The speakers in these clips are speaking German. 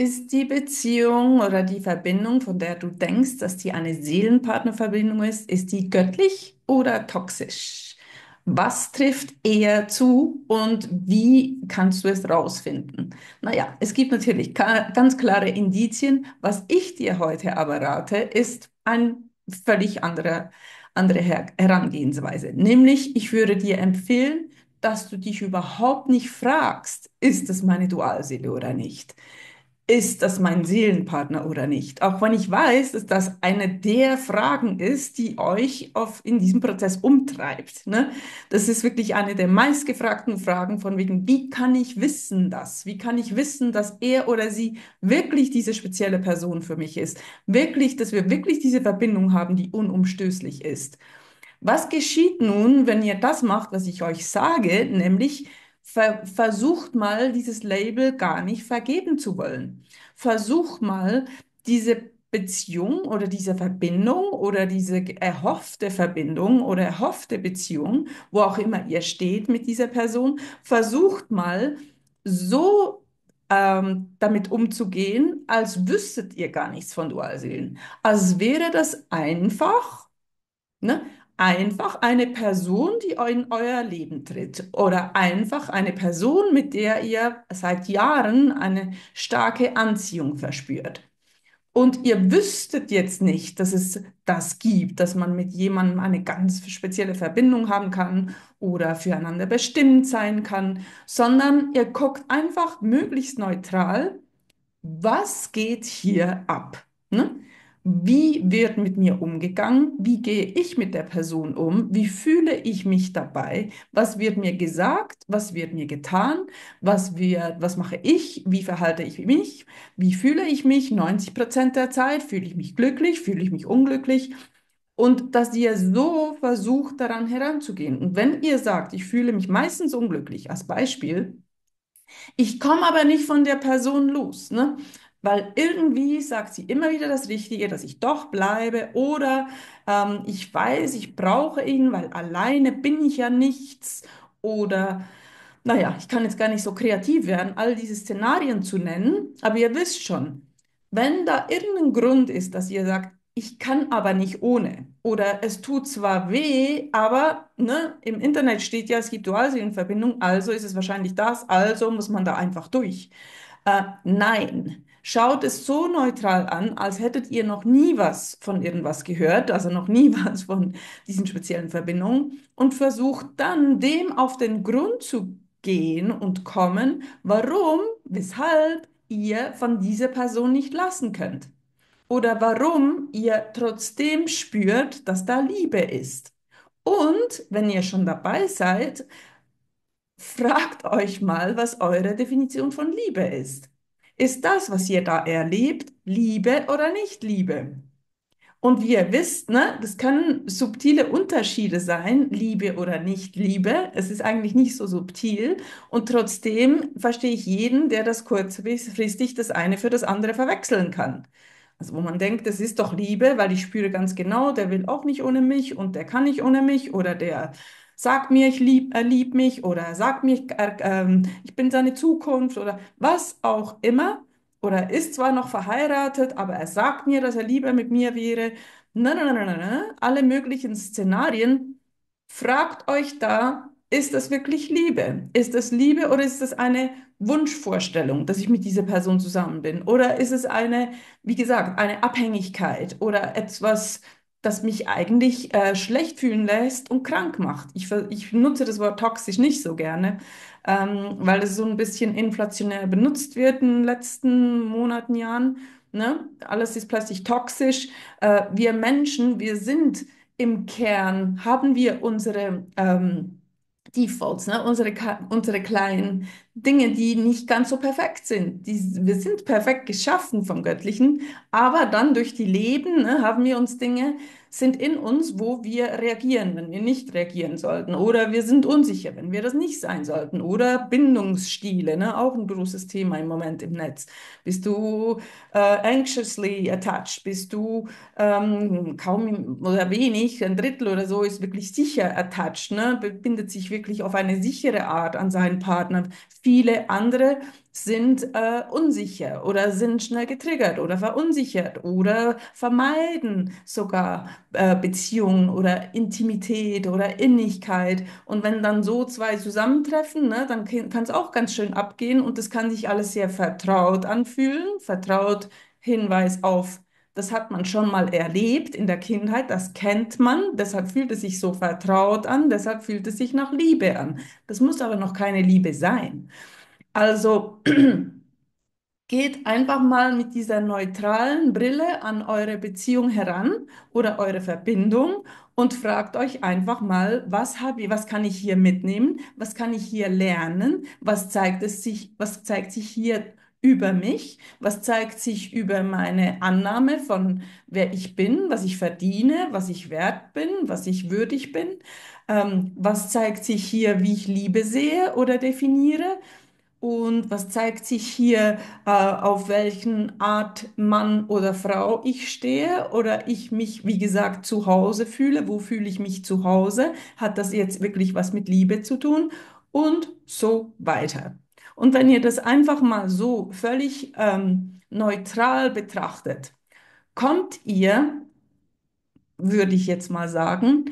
Ist die Beziehung oder die Verbindung, von der du denkst, dass die eine Seelenpartnerverbindung ist die göttlich oder toxisch? Was trifft eher zu und wie kannst du es rausfinden? Naja, es gibt natürlich ganz klare Indizien. Was ich dir heute aber rate, ist ein völlig andere Herangehensweise. Nämlich, ich würde dir empfehlen, dass du dich überhaupt nicht fragst, ist es meine Dualseele oder nicht? Ist das mein Seelenpartner oder nicht? Auch wenn ich weiß, dass das eine der Fragen ist, die euch in diesem Prozess umtreibt, ne? Das ist wirklich eine der meistgefragten Fragen von wegen, wie kann ich wissen das? Wie kann ich wissen, dass er oder sie wirklich diese spezielle Person für mich ist? Wirklich, dass wir wirklich diese Verbindung haben, die unumstößlich ist. Was geschieht nun, wenn ihr das macht, was ich euch sage, nämlich versucht mal, dieses Label gar nicht vergeben zu wollen. Versucht mal, diese Beziehung oder diese Verbindung oder diese erhoffte Verbindung oder erhoffte Beziehung, wo auch immer ihr steht mit dieser Person, versucht mal so damit umzugehen, als wüsstet ihr gar nichts von Dualseelen. Als wäre das einfach. Ne? Einfach eine Person, die in euer Leben tritt oder einfach eine Person, mit der ihr seit Jahren eine starke Anziehung verspürt. Und ihr wüsstet jetzt nicht, dass es das gibt, dass man mit jemandem eine ganz spezielle Verbindung haben kann oder füreinander bestimmt sein kann, sondern ihr guckt einfach möglichst neutral, was geht hier ab? Ne? Wie wird mit mir umgegangen? Wie gehe ich mit der Person um? Wie fühle ich mich dabei? Was wird mir gesagt? Was wird mir getan? Was mache ich? Wie verhalte ich mich? Wie fühle ich mich? 90% der Zeit fühle ich mich glücklich, fühle ich mich unglücklich? Und dass ihr so versucht, daran heranzugehen. Und wenn ihr sagt, ich fühle mich meistens unglücklich, als Beispiel, ich komme aber nicht von der Person los, ne? Weil irgendwie sagt sie immer wieder das Richtige, dass ich doch bleibe oder ich weiß, ich brauche ihn, weil alleine bin ich ja nichts oder naja, ich kann jetzt gar nicht so kreativ werden, all diese Szenarien zu nennen, aber ihr wisst schon, wenn da irgendein Grund ist, dass ihr sagt, ich kann aber nicht ohne oder es tut zwar weh, aber ne, im Internet steht ja, es gibt Dualseelenverbindung, also ist es wahrscheinlich das, also muss man da einfach durch. Nein, schaut es so neutral an, als hättet ihr noch nie was von irgendwas gehört, also noch nie was von diesen speziellen Verbindungen und versucht dann dem auf den Grund zu gehen und kommen, warum, weshalb ihr von dieser Person nicht lassen könnt. Oder warum ihr trotzdem spürt, dass da Liebe ist. Und wenn ihr schon dabei seid, fragt euch mal, was eure Definition von Liebe ist. Ist das, was ihr da erlebt, Liebe oder nicht Liebe? Und wie ihr wisst, ne, das können subtile Unterschiede sein, Liebe oder nicht Liebe. Es ist eigentlich nicht so subtil. Und trotzdem verstehe ich jeden, der das kurzfristig das eine für das andere verwechseln kann. Also wo man denkt, das ist doch Liebe, weil ich spüre ganz genau, der will auch nicht ohne mich und der kann nicht ohne mich oder der sagt mir, er liebt mich oder er sagt mir, ich bin seine Zukunft oder was auch immer. Oder er ist zwar noch verheiratet, aber er sagt mir, dass er lieber mit mir wäre. Nein, nein, nein, nein, nein. Alle möglichen Szenarien. Fragt euch da, ist das wirklich Liebe? Ist das Liebe oder ist das eine Wunschvorstellung, dass ich mit dieser Person zusammen bin? Oder ist es eine, wie gesagt, eine Abhängigkeit oder etwas, das mich eigentlich schlecht fühlen lässt und krank macht? Ich nutze das Wort toxisch nicht so gerne, weil es so ein bisschen inflationär benutzt wird in den letzten Monaten, Jahren. Ne? Alles ist plötzlich toxisch. Wir Menschen, wir sind im Kern, haben wir unsere Defaults, ne? Unsere kleinen Dinge, die nicht ganz so perfekt sind. Wir sind perfekt geschaffen vom Göttlichen, aber dann durch die Leben, ne, haben wir uns Dinge, sind in uns, wo wir reagieren, wenn wir nicht reagieren sollten. Oder wir sind unsicher, wenn wir das nicht sein sollten. Oder Bindungsstile, ne, auch ein großes Thema im Moment im Netz. Bist du anxiously attached? Bist du kaum oder wenig, ein Drittel oder so ist wirklich sicher attached, ne? Bindet sich wirklich auf eine sichere Art an seinen Partner. Viele andere sind unsicher oder sind schnell getriggert oder verunsichert oder vermeiden sogar Beziehungen oder Intimität oder Innigkeit. Und wenn dann so zwei zusammentreffen, ne, dann kann es auch ganz schön abgehen und das kann sich alles sehr vertraut anfühlen. Vertraut, Hinweis auf, das hat man schon mal erlebt in der Kindheit, das kennt man, deshalb fühlt es sich so vertraut an, deshalb fühlt es sich nach Liebe an. Das muss aber noch keine Liebe sein. Also geht einfach mal mit dieser neutralen Brille an eure Beziehung heran oder eure Verbindung und fragt euch einfach mal, was kann ich hier mitnehmen? Was kann ich hier lernen? Was zeigt sich hier über mich? Was zeigt sich über meine Annahme von wer ich bin, was ich verdiene, was ich wert bin, was ich würdig bin? Was zeigt sich hier, wie ich Liebe sehe oder definiere? Und was zeigt sich hier, auf welchen Art Mann oder Frau ich stehe oder ich mich, wie gesagt, zu Hause fühle? Wo fühle ich mich zu Hause? Hat das jetzt wirklich was mit Liebe zu tun? Und so weiter. Und wenn ihr das einfach mal so völlig neutral betrachtet, kommt ihr, würde ich jetzt mal sagen,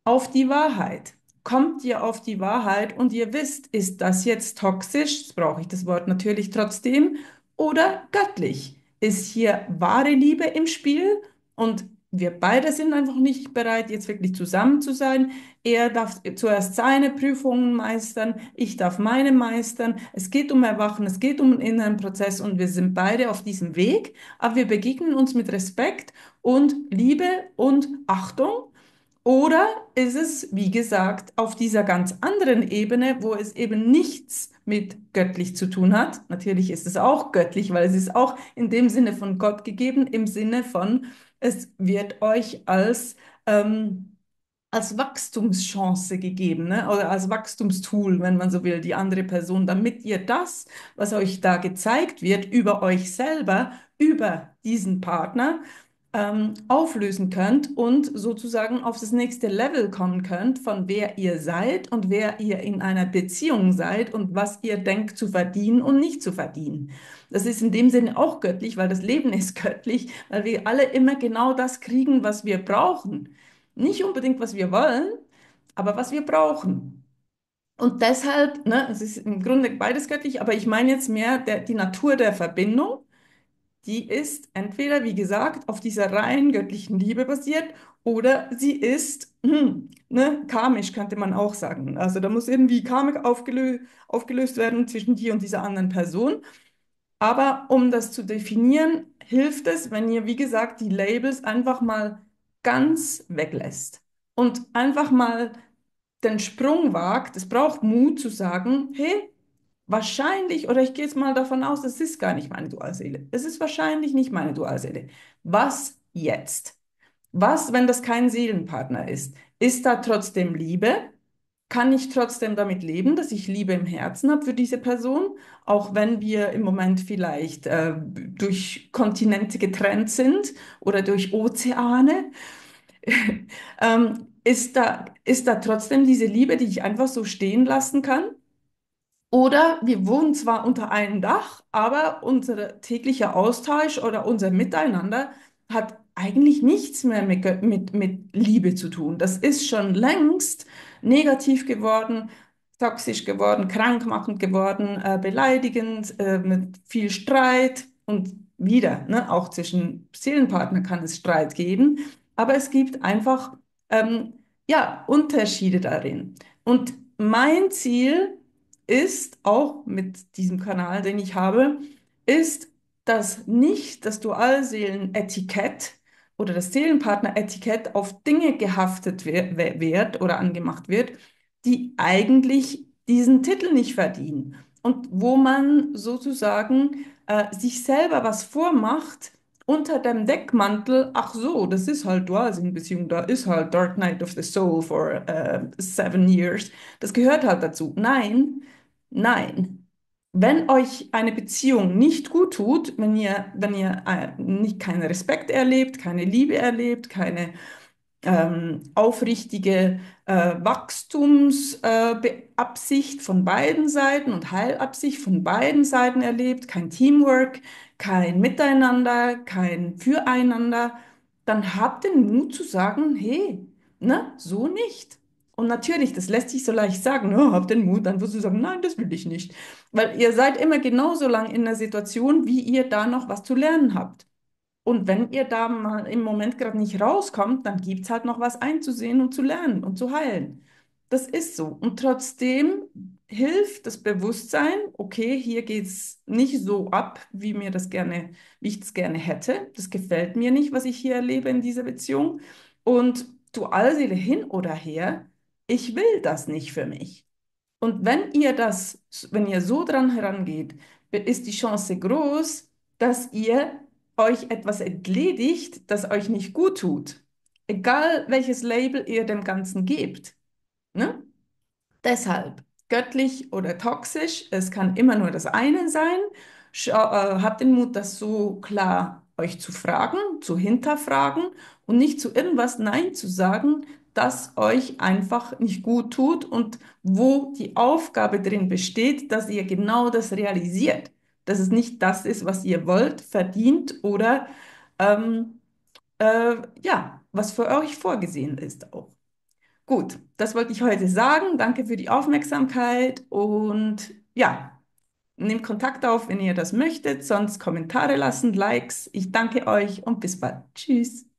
auf die Wahrheit. Kommt ihr auf die Wahrheit und ihr wisst, ist das jetzt toxisch? Jetzt brauche ich das Wort natürlich trotzdem. Oder göttlich? Ist hier wahre Liebe im Spiel? Und wir beide sind einfach nicht bereit, jetzt wirklich zusammen zu sein. Er darf zuerst seine Prüfungen meistern, ich darf meine meistern. Es geht um Erwachen, es geht um einen inneren Prozess und wir sind beide auf diesem Weg, aber wir begegnen uns mit Respekt und Liebe und Achtung. Oder ist es, wie gesagt, auf dieser ganz anderen Ebene, wo es eben nichts mit göttlich zu tun hat? Natürlich ist es auch göttlich, weil es ist auch in dem Sinne von Gott gegeben, im Sinne von, es wird euch als Wachstumschance gegeben, ne? Oder als Wachstumstool, wenn man so will, die andere Person, damit ihr das, was euch da gezeigt wird, über euch selber, über diesen Partner, auflösen könnt und sozusagen auf das nächste Level kommen könnt, von wer ihr seid und wer ihr in einer Beziehung seid und was ihr denkt zu verdienen und nicht zu verdienen. Das ist in dem Sinne auch göttlich, weil das Leben ist göttlich, weil wir alle immer genau das kriegen, was wir brauchen. Nicht unbedingt, was wir wollen, aber was wir brauchen. Und deshalb, ne, es ist im Grunde beides göttlich, aber ich meine jetzt mehr die Natur der Verbindung, die ist entweder, wie gesagt, auf dieser rein göttlichen Liebe basiert oder sie ist, ne, karmisch, könnte man auch sagen. Also da muss irgendwie Karma aufgelöst werden zwischen dir und dieser anderen Person. Aber um das zu definieren, hilft es, wenn ihr, wie gesagt, die Labels einfach mal ganz weglässt und einfach mal den Sprung wagt. Es braucht Mut zu sagen, hey, wahrscheinlich, oder ich gehe jetzt mal davon aus, es ist gar nicht meine Dualseele. Es ist wahrscheinlich nicht meine Dualseele. Was jetzt? Was, wenn das kein Seelenpartner ist? Ist da trotzdem Liebe? Kann ich trotzdem damit leben, dass ich Liebe im Herzen habe für diese Person, auch wenn wir im Moment vielleicht durch Kontinente getrennt sind oder durch Ozeane? Ist da trotzdem diese Liebe, die ich einfach so stehen lassen kann? Oder wir wohnen zwar unter einem Dach, aber unser täglicher Austausch oder unser Miteinander hat eigentlich nichts mehr mit Liebe zu tun. Das ist schon längst negativ geworden, toxisch geworden, krankmachend geworden, beleidigend, mit viel Streit und wieder, ne, auch zwischen Seelenpartnern kann es Streit geben, aber es gibt einfach ja, Unterschiede darin. Und mein Ziel ist, auch mit diesem Kanal, den ich habe, ist, dass nicht das Dualseelen-Etikett oder das Seelenpartner-Etikett auf Dinge gehaftet wird oder angemacht wird, die eigentlich diesen Titel nicht verdienen. Und wo man sozusagen sich selber was vormacht unter dem Deckmantel, ach so, das ist halt Dualseelenbeziehung, da ist halt Dark Night of the Soul for 7 years. Das gehört halt dazu. Nein. Nein. Wenn euch eine Beziehung nicht gut tut, wenn ihr nicht keinen Respekt erlebt, keine Liebe erlebt, keine aufrichtige Wachstumsabsicht von beiden Seiten und Heilabsicht von beiden Seiten erlebt, kein Teamwork, kein Miteinander, kein Füreinander, dann habt den Mut zu sagen, hey, ne, so nicht. Und natürlich, das lässt sich so leicht sagen, oh, habt den Mut, dann wirst du sagen, nein, das will ich nicht. Weil ihr seid immer genauso lang in der Situation, wie ihr da noch was zu lernen habt. Und wenn ihr da mal im Moment gerade nicht rauskommt, dann gibt es halt noch was einzusehen und zu lernen und zu heilen. Das ist so. Und trotzdem hilft das Bewusstsein, okay, hier geht es nicht so ab, wie ich es gerne hätte. Das gefällt mir nicht, was ich hier erlebe in dieser Beziehung. Und du Allseele hin oder her, ich will das nicht für mich. Und wenn ihr so dran herangeht, ist die Chance groß, dass ihr euch etwas entledigt, das euch nicht gut tut. Egal welches Label ihr dem Ganzen gebt. Ne? Deshalb, göttlich oder toxisch, es kann immer nur das eine sein. Habt den Mut, das so klar euch zu fragen, zu hinterfragen und nicht zu irgendwas Nein zu sagen, das euch einfach nicht gut tut und wo die Aufgabe drin besteht, dass ihr genau das realisiert, dass es nicht das ist, was ihr wollt, verdient oder ähm, ja, was für euch vorgesehen ist auch. Gut, das wollte ich heute sagen. Danke für die Aufmerksamkeit und ja, nehmt Kontakt auf, wenn ihr das möchtet, sonst Kommentare lassen, Likes. Ich danke euch und bis bald. Tschüss.